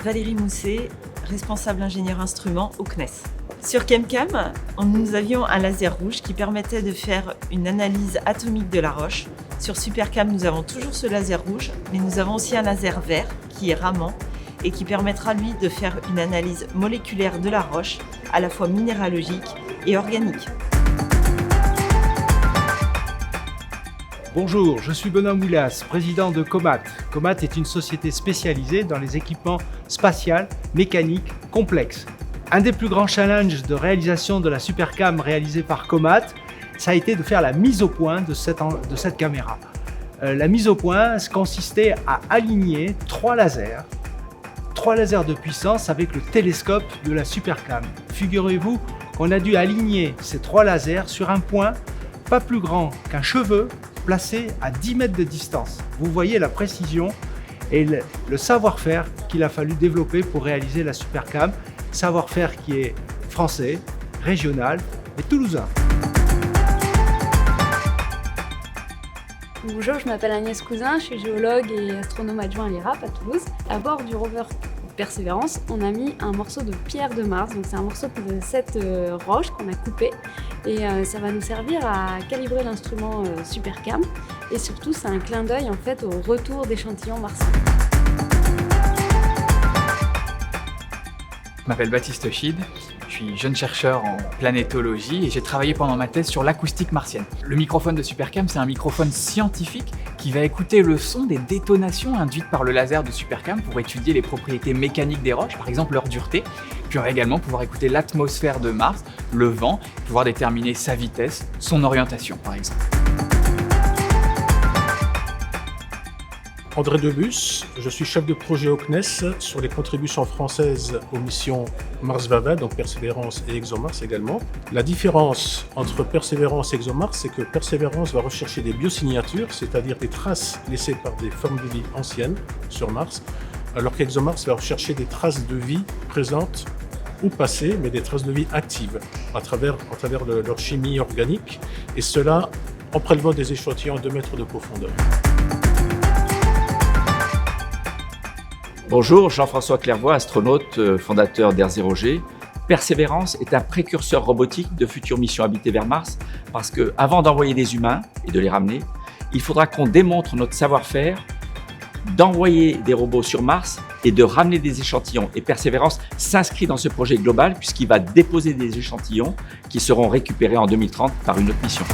Valérie Mousset, responsable ingénieur instrument au CNES. Sur ChemCam, nous avions un laser rouge qui permettait de faire une analyse atomique de la roche. Sur SuperCam, nous avons toujours ce laser rouge, mais nous avons aussi un laser vert qui est ramant et qui permettra lui de faire une analyse moléculaire de la roche, à la fois minéralogique et organique. Bonjour, je suis Benoît Moulas, président de Comat. Comat est une société spécialisée dans les équipements spatials, mécaniques, complexes. Un des plus grands challenges de réalisation de la SuperCam réalisée par Comat, ça a été de faire la mise au point de cette caméra. La mise au point consistait à aligner trois lasers de puissance avec le télescope de la SuperCam. Figurez-vous qu'on a dû aligner ces trois lasers sur un point pas plus grand qu'un cheveu, placé à 10 mètres de distance. Vous voyez la précision et le savoir-faire qu'il a fallu développer pour réaliser la SuperCam, savoir-faire qui est français, régional et toulousain. Bonjour, je m'appelle Agnès Cousin, je suis géologue et astronome adjoint à l'IRAP à Toulouse. À bord du rover Persévérance, on a mis un morceau de pierre de Mars, donc c'est un morceau de cette roche qu'on a coupé et ça va nous servir à calibrer l'instrument SuperCam et surtout c'est un clin d'œil en fait au retour d'échantillons martiens. Je m'appelle Baptiste Chide, je suis jeune chercheur en planétologie et j'ai travaillé pendant ma thèse sur l'acoustique martienne. Le microphone de SuperCam, c'est un microphone scientifique qui va écouter le son des détonations induites par le laser de SuperCam pour étudier les propriétés mécaniques des roches, par exemple leur dureté. Puis on va également pouvoir écouter l'atmosphère de Mars, le vent, pouvoir déterminer sa vitesse, son orientation par exemple. André Debus, je suis chef de projet au CNES sur les contributions françaises aux missions Mars-VAVA, donc Persévérance et ExoMars également. La différence entre Persévérance et ExoMars, c'est que Persévérance va rechercher des biosignatures, c'est-à-dire des traces laissées par des formes de vie anciennes sur Mars, alors qu'ExoMars va rechercher des traces de vie présentes ou passées, mais des traces de vie actives à travers leur chimie organique, et cela en prélevant des échantillons à 2 mètres de profondeur. Bonjour, Jean-François Clairvoy, astronaute, fondateur d'R0G. Persévérance est un précurseur robotique de futures missions habitées vers Mars parce qu'avant d'envoyer des humains et de les ramener, il faudra qu'on démontre notre savoir-faire d'envoyer des robots sur Mars et de ramener des échantillons. Et Persévérance s'inscrit dans ce projet global puisqu'il va déposer des échantillons qui seront récupérés en 2030 par une autre mission.